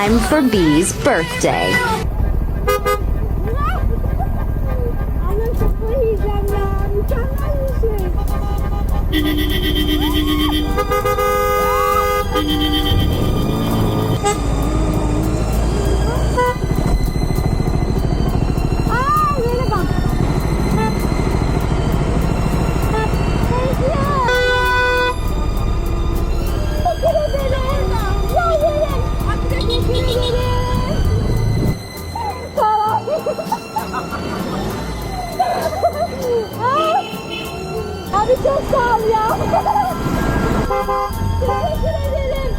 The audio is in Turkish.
time for Bee's birthday. Annem kafayı yiyeceğim ya. Mükemmel bir şey. Aa, yere bak. Thank you. Teşekkür ederim. Ya yerim. Teşekkür ederim. Tamam. Abi çok sağ ol ya. Teşekkür ederim.